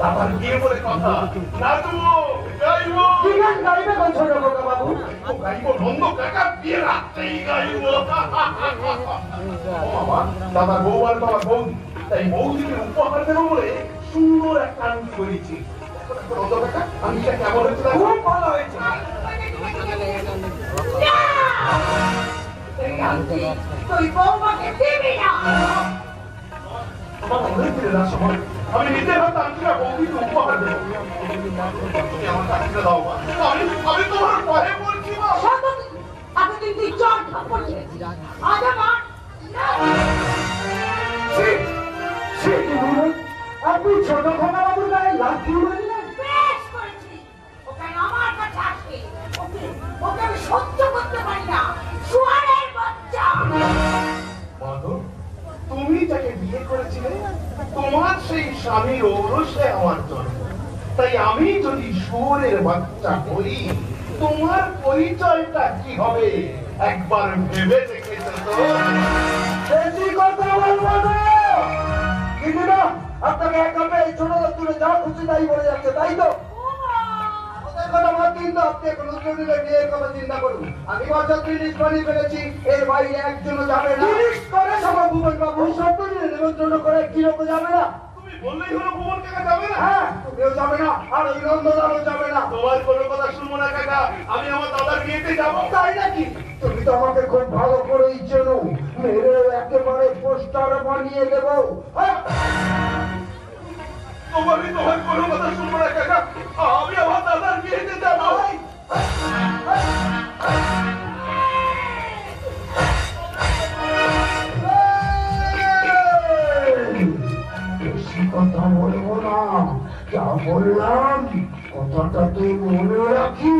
আবার গিয়ে বলে কথা নাচবো গাইবো কি গান গাইবে কোন ছোট খোকা বাবু? গাইবো নন্দ কাকা বিয়ে রাত্রেই গাইবো। বাবা দাদার বউ আর বাবা বৌদি, তাই বৌদিকে উপহার দেবো বলে সুন্দর একটা আংটি করেছি। নন্দ কাকা আংটিটা কেমন হয়েছে? খুব ভালো হয়েছে। তুই বৌমাকে দিবি না। আমার মনে ফিরে না সময় আমি নিজের হাতে আংটিটা বৌদিকে উপহার দেবো। তুমি আমার আংটিটা দাও মা। আমি তোমার পায়ে বলছি মা। এতদিন তুই চট থাপ্পড় খেয়েছি, আজ আমার আপনি ছোট খোকা বাবুর গায়ে লাথি মারলেন? বেশ করেছি। ওকে আমার কাছে আসে, ওকে আমি সহ্য করতে পারি না। শুয়ারের বাচ্চা। মাধব, তুমি যাকে বিয়ে করেছিলে তোমার সেই স্বামীর ঔরসে আমার জন্ম, তাই আমি যদি শুয়োরের বাচ্চা হই তোমার পরিচয়টা কি হবে একবার ভেবে দেখেছো তো? বেশি কথা বলবো না। কিন্তু না, আপনাকে একাবে এই ছোট দূরে যা খুশি তাই বলে যাচ্ছে, তাই তো? ওদের কথা বাদ দিন তো, আপনি এখন উত্তরীয় বিয়ের কথা চিন্তা করুন। আমি বছর 30 বানিয়ে ফেলেছি, এর বাইরে একজনও যাবে না। 30 করে সবাই ভুবন বাবু সত্যি নিমন্ত্রণ করে কি লোক যাবে না? তুমি বললেই হলো ভুবন কাকা যাবে না? হ্যাঁ, তুমিও যাবে না, আর ওই নন্দলালও যাবে না। তোমার কোনো কথা শুনবো না কাকা, আমি আমার দাদার বিয়েতে যাবো। তাই নাকি? তুমি তো আমাকে খুব ভালো করেই চেনো, মেরে একেবারে পোস্টার বানিয়ে দেবো। তোমার কোনো কথা শুনবো না কাকা, আমি আমার দাদার বিয়েতে যাবো। বেশি কথা বলবো না, যা বললাম কথাটা তুই মনে রাখি।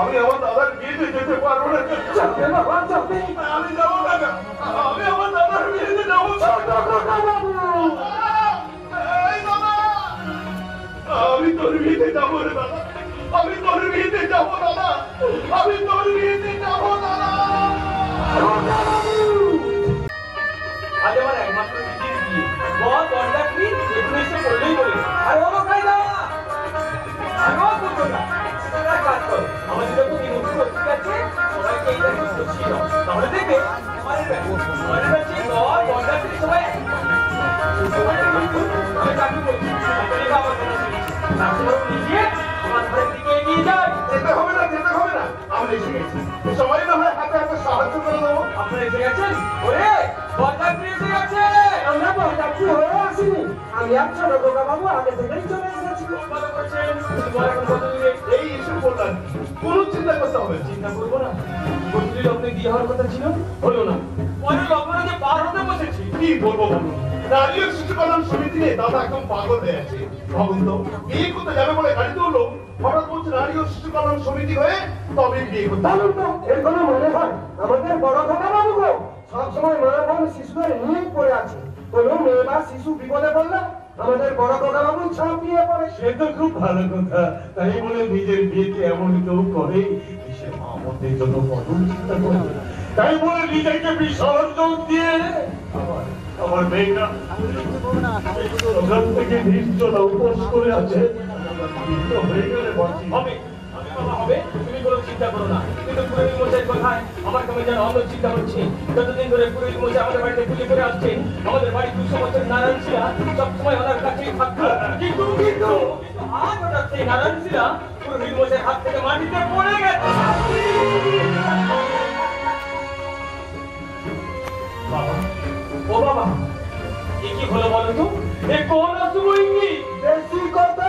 আমি আমার দাদার বিয়েতে যেতে পারবো না। যাবে বাবা, যাবে। আমি যাবো কাকা, আমি আমার দাদার বিয়েতে যাবো। এই দাদা, আমি তোর বিয়েতে যাবো রে দাদা, আমি তোর বিয়েতে যাবো দাদা, আমি তোর বিয়েতে যাবো দাদা। আজ আমার একমাত্র নিজের বিয়ে, বল বরযাত্রী এখানে এসে পড়লেই বলে আর ও খাই না আমিও করবো না। এক কাজ করো, আমাদের যত নিমন্ত্রণ ঠিক আছে সবাইকে এই দেখো খুশি দাও, তাহলে দেখবে আমাদের ব্যাচে বল বরযাত্রী সবাই আমি তাকে বলছি আমার নিজে আমার ঘরের দিকে এগিয়ে যায়। যেতে হবে না, যেতে হবে না, আমি এসে গেছি। সবাই না হয় হাতে হাতে সাহায্য করে দেবো। আপনারা এসে গেছেন? ওরে বরযাত্রী এসে গেছে। আমরা বরযাত্রী হয়ে আসিনি, আমি আর ছোট খোকা বাবু আগে থেকেই চলে এসেছি। ভালো করছেন, তোমার এখন কত দূরে? এই এসে বললাম, কোনো চিন্তা করতে হবে না। চিন্তা করবো না, বত্রী লগ্নে বিয়ে হওয়ার কথা ছিল, হলো না। পরের লগ্নে যে পার হতে বসেছি। কি বলবো বলুন, নারী ও শিশু কল্যাণ সমিতি নিয়ে দাদা একদম পাগল হয়ে আছে। ভাবুন তো, বিয়ে করতে যাবে বলে গাড়িতে উঠলো, হঠাৎ বলছে নারী ও শিশু কল্যাণ সমিতি হয়ে তবে বিয়ে করতে হবে। বলুন তো, এর কোনো মনে হয়? আমাদের বড় খোকা বাবু গো সবসময় মা বোন শিশুদের নিয়ে পড়ে আছে। কোনো মেয়ে বা শিশু বিপদে পড়লে আমাদের বড় খোকা বাবু ছাপিয়ে পড়ে। সে তো খুব ভালো কথা, তাই বলে নিজের বিয়েকে এমন কেউ করে সে আমাদের জন্য কত চিন্তা করে, তাই বলে নিজেকে বিসর্জন দিয়ে আমার মেয়েটা ওখান থেকে নির্জনা উপোস করে আছে। হয়ে গেলে বাঁচি হবে, আমি বাবা হবে, তুমি কোনো চিন্তা করো না। কিন্তু পুরোহিত মশাইয়ের কথায় আমার কেমন যেন অন্য চিন্তা হচ্ছে। যতদিন ধরে পুরোহিত মশাই আমাদের বাড়িতে পুজো করে আসছেন, আমাদের বাড়ি 200 বছর নারায়ণ শিলা সবসময় ওনার কাছেই থাকতো। কিন্তু আজ হঠাৎ সেই নারায়ণ শিলা পুরোহিত মশাইয়ের হাত থেকে মাটিতে পড়ে গেছে। বাবা, ও বাবা, এ কি হলো বলো তো? এ কোন অশুভ ইঙ্গিত? বেশি কথা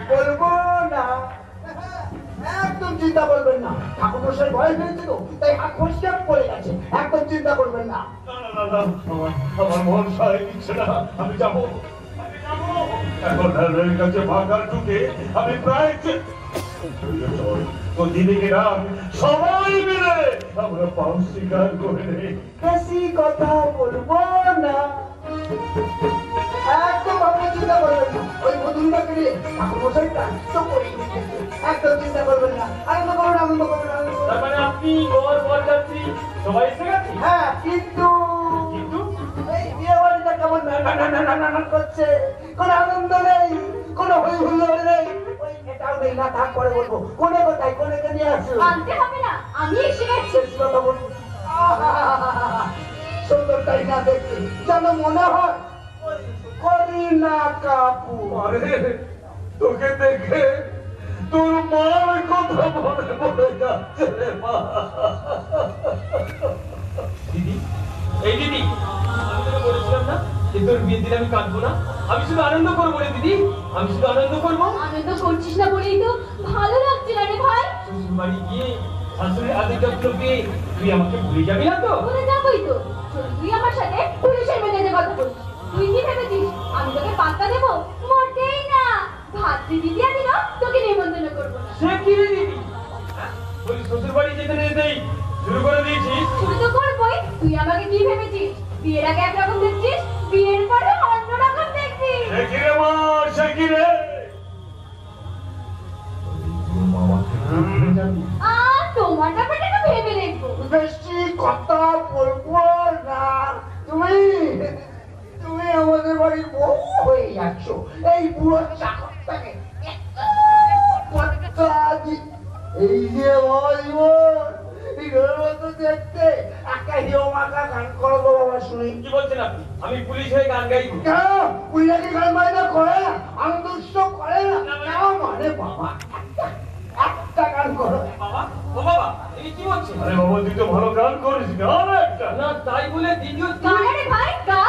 বলবো না, একদম চিন্তা করবেন না। ঠাকুর মশাই ভয় পেয়েছে তো, তাই হাত খসকে পড়ে গেছে। একদম চিন্তা করবেন না। আমার মন সায় দিচ্ছে না, আমি যাবো। এখন রেলের কাছে ভাগার ঢুকে আমি প্রায় দিদিকে না সবাই মিলে আমরা পাও স্বীকার করে নেই। বেশি কথা বলবো না, একদম আপনি চিন্তা করবেন না। ওই মধুরিমাকে নিয়ে ঠাকুরমশাইটা তো করেই দিয়েছে। একদম চিন্তা করবেন না, আনন্দ করুন, আনন্দ করুন, আনন্দ করুন। তার মানে আপনি বরযাত্রী সবাই এসে গেছে? হ্যাঁ, কিন্তু কিন্তু এই বিয়ে বাড়িটা কেমন না করছে, কোনো আনন্দ নেই, কোনো হই হুল্লোড় নেই। ওই এটাও নেই, না থাক পরে বলবো। কোনে কোথায়, কোনেকে নিয়ে আসো। আনতে হবে না, আমি এসে গেছি। শেষ কথা বলবো। সুন্দরটাই না দেখতে যেন মনে হয় করিনা কাপুর। আরে তোকে দেখে তোর মার কথা মনে পড়ে যাচ্ছে রে মা। দিদি, এই দিদি, আমি তোকে বলেছিলাম না যে তোর বিয়ের দিন আমি কাঁদবো না, আমি শুধু আনন্দ করবো রে দিদি, আমি শুধু আনন্দ করবো। আনন্দ করছিস না বলেই তো ভালো লাগছে না রে ভাই। শ্বশুর বাড়ি গিয়ে শাশুড়ির আদর যত্ন পেয়ে তুই আমাকে ভুলে যাবি না তো? বলে যাবই তো। তুই আমার সাথে পুলিশের মেজাজে কথা বলিস। তুই কি ভেবেছিস আমি তোকে পাত্তা দেবো? মোটেই না। ভাতৃ দিদি আদি না তোকে নিমন্ত্রণ করবো না। সে কি রে দিদি, বলি শ্বশুর বাড়ি যেতে না যেতেই শুরু করে দিয়েছিস? শুরু তো করবোই। তুই আমাকে কি ভেবেছিস? বিয়ের আগে একরকম দেখছিস, বিয়ের পরে অন্যরকম দেখছিস। সে কি রে মা, সে কি রে? তোমার ব্যাপারটা তো ভেবে দেখবো। বেশি কথা বলবো না। তুমি তুমি আমাদের বাড়ির বউ হয়ে যাচ্ছ। এই বুড়ো চাকরটাকে এই যে বাবা জীবন হিরোর মতো দেখতে একটা হিরো মার্কা গান করো তো বাবা শুনি। কি বলছেন আপনি? আমি পুলিশ হয়ে গান গাইবো? কেন পুইলাকে গান বাজনা করে না, আনন্দ উৎসব করে না? কেন মানে বাবা একটা গান করো। বাবা, ও বাবা, এই কি বলছেন? আরে বাবা তুই তো ভালো গান করিস না, আর একটা না তাই বলে দ্বিতীয় গানে রে ভাই গা।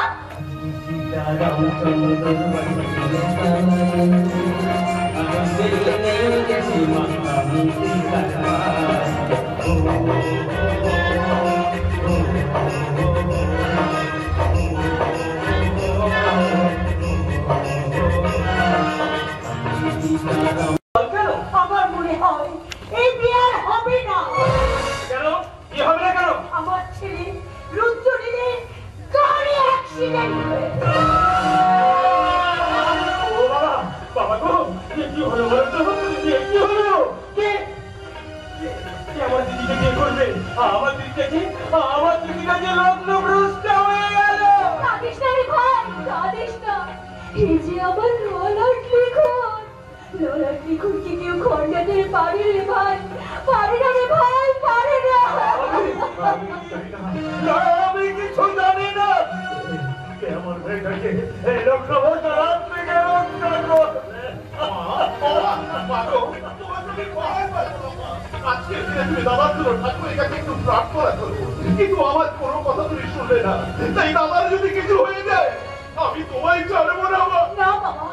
আমার মনে হয় এই বিয়ে আর হবে না। কেন? কি হবে না কেন? আমার ছেলে রুদ্রনীলের গাড়ি অ্যাক্সিডেন্ট হয়েছে। ও বাবা, বাবা গো, কি হলো বলতো? কি হলো? কে আমার দিদিকে বিয়ে করবে? আমার দিদিটা যে লগ্নভ্রষ্ট হয়ে গেল। কাঁদিস না রে ভাই, কাঁদিস না। এই যে আমার ললাট লিখুন কি কেউ খণ্ডাতে পারে রে ভাই? পারে না রে ভাই, পারে না। আমি কিছু জানি না। আমার মেয়েটাকে এই লগ্নভ্রষ্ট রাত থেকে রক্ষা করবে। আজকে তুমি দাদার জন্য ঠাকুরের কাছে একটু প্রার্থনা করবো, কিন্তু আমার কোনো কথা তুমি শুনলে না। তাই দাদার যদি কিছু হয়ে যায় আমি তোমায় ছাড়বো না। না বাবা,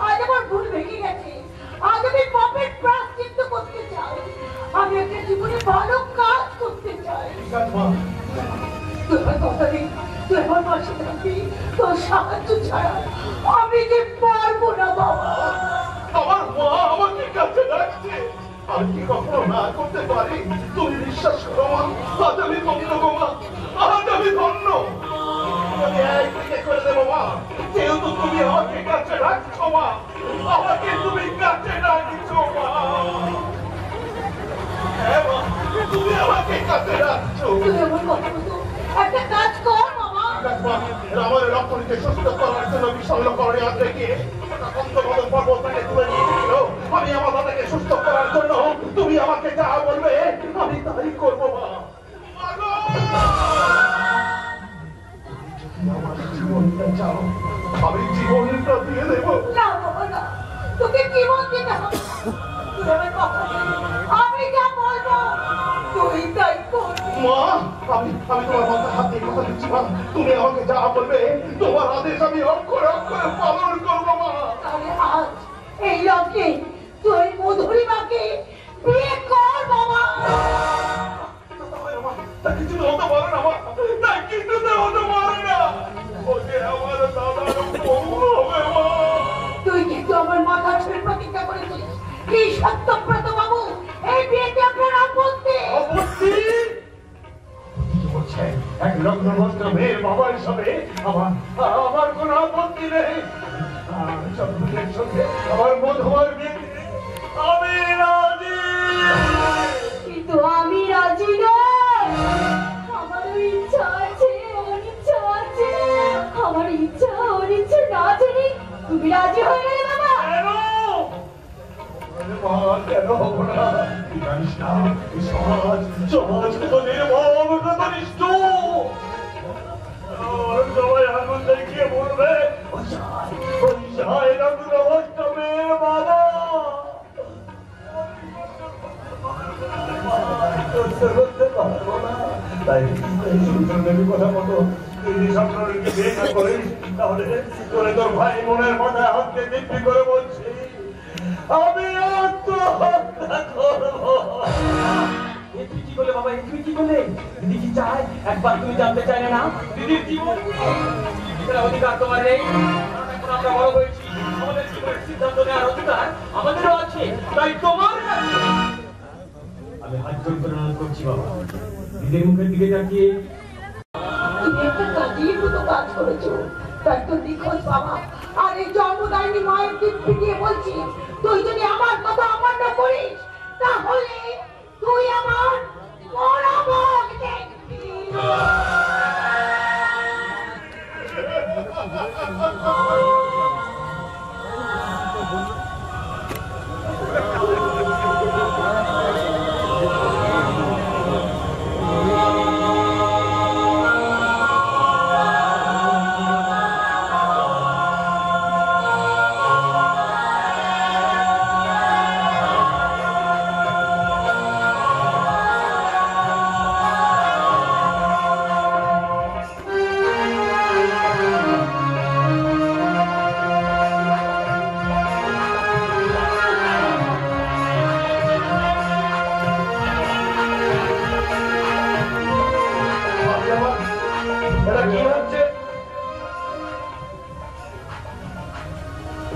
আজ আমার ভুল ভেঙে গেছে। আজ আমি পাপের প্রায়শ্চিত্ত করতে চাই। আমি একটা জীবনে ভালো কাজ করতে চাই। তুই আমার কথা দিন, তুই আমার পাশে থাকবি। তোর সাহায্য ছাড়া আমি যে পারবো না বাবা। আমার মা আমাকে কাছে রাখছে, আমি কি কখনো না করতে পারি? তুমি বিশ্বাস করো মা, আজ আমি ধন্য গো মা, আজ আমি ধন্য। আমি একদিকে করে দেবো মা, যেহেতু তুমি আমাকে কাছে রাখছো মা, আমাকে তুমি কাছে রাখছো মা। হ্যাঁ মা, তুমি আমাকে কাছে রাখছো। তুই আমার কথা মতো একটা কাজ কর বাবা। আমার রক্তকে সুস্থ করার জন্য বিশল্যকরণে আজকে গিয়ে অন্তর্গত পর্বতটাকে তুলে নিয়েছিল। আমি আমার দাদাকে সুস্থ করার জন্য তুমি আমাকে যা বলবে আমি তাই করবো মা। আমার জীবনটা চাও, আমি জীবনটা দিয়ে দেবো। না বাবা না, তোকে জীবন দিতে হবে। তুই আমার কথা দিন, আমি যা বলবো তুই তাই করবি। মা, আমি তোমার মাথায় হাত দিয়ে কথা দিচ্ছি মা, তুমি আমাকে যা বলবে তোমার আদেশ আমি অক্ষরে অক্ষরে পালন করবো মা। তাহলে আজ এই লগ্নে তুই মধুরিমাকে বিয়ে কর বাবা। কিছু হতে পারে না মা, তাই কিছুতে হতে পারে না। ওকে আমার দাদার বউ হবে মা। তুই কিন্তু আমার মাথা ছুঁয়ে প্রতিজ্ঞা করেছিস এই সত্যব্রত বাবু এই বিয়েতে এক লগ্নভ্রষ্ট মেয়ের বাবা হিসাবে আমার কোনো আপত্তি নেই। চন্দ্রের সঙ্গে আমার মধুমার বিয়ে দিতে আমি রাজি। কিন্তু আমি রাজি নই। আমারও ইচ্ছা আছে, অনিচ্ছা আছে। আমার ইচ্ছা অনিচ্ছা না জেনে তুমি রাজি হয়ে গেলে বাবা। কেন হবো না? জানিস না এই সমাজ কত নির্মম, কত নিষ্ঠুর। সবাই আগুন দেখিয়ে বলবে মেয়ের বাবা। তাই কথা মতো তুই সম্পর্কে বিয়ে না করিস, তাহলে তোরে তোর ভাই বোনের মাথায় হাতকে দিব্যি করে বলছি আমি আত্মহত্যা করবো। তুই কি করলে বাবা? তুই কি করলে? দিদি কি চায় একবার তুমি জানতে চাইলে না? দিদির জীবন অধিকার তোমার নেই। এখন আমরা বড় হয়েছি, আমাদের জীবনের সিদ্ধান্ত নেওয়ার অধিকার আমাদেরও আছে। তাই তোমার আমি হাত জোড় করে অনুরোধ করছি বাবা, দিদির মুখের দিকে তাকিয়ে তুমি একটা কাজের মতো কাজ করেছো। তাই তো নিখোঁজ বাবা আর এই জন্মদায়িনী মায়ের দিব্যি দিয়ে বলছি, তুই যদি আমার কথা অমান্য করিস তাহলে তুই আমার মরা মুখ দেখবি।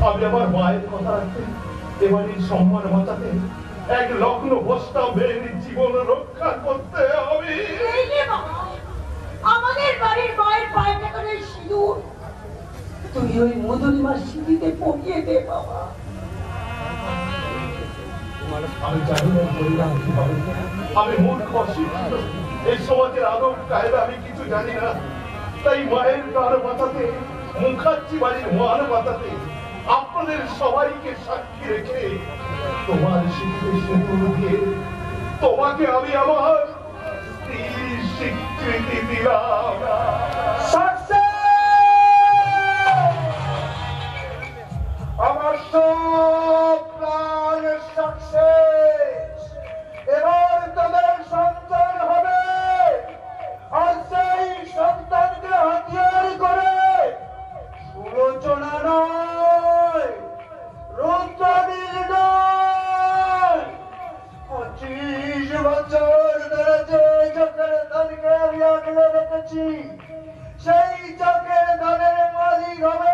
আমি আমার মায়ের কথা রাখতে, এবারের সম্মান বাঁচাতে, এক লগ্ন বস্তা মেয়ের জীবন রক্ষা করতে আমি আমাদের বাড়ির মায়ের পায়ে লাগানো সিঁদুর তুই ওই মধুরিমার সিঁড়িতে পরিয়ে দে বাবা। আমি জানি না বললাম কিভাবে, আমি মূর্খ অশিক্ষিত, এই সমাজের আদব কায়দা আমি কিছু জানি না। তাই মায়ের প্রাণ বাঁচাতে, মুখার্জি বাড়ির মান বাঁচাতে আপনাদের সবাইকে সাক্ষী রেখে তোমার সিঁদুর দিয়ে তোমাকে আমি আমার স্ত্রীর স্বীকৃতি দিলাম। আমার সব প্রাণ সাকসেস। এবার তাদের সন্তান হবে, আর সেই সন্তানকে হাতিয়ার করে সুলোচনা নয়, রুদ্রানীল নয়, 25 বছর ধরে যে চোখের ধানকে আমি আগলে রেখেছি, সেই চোখের ধানের মালিক হবে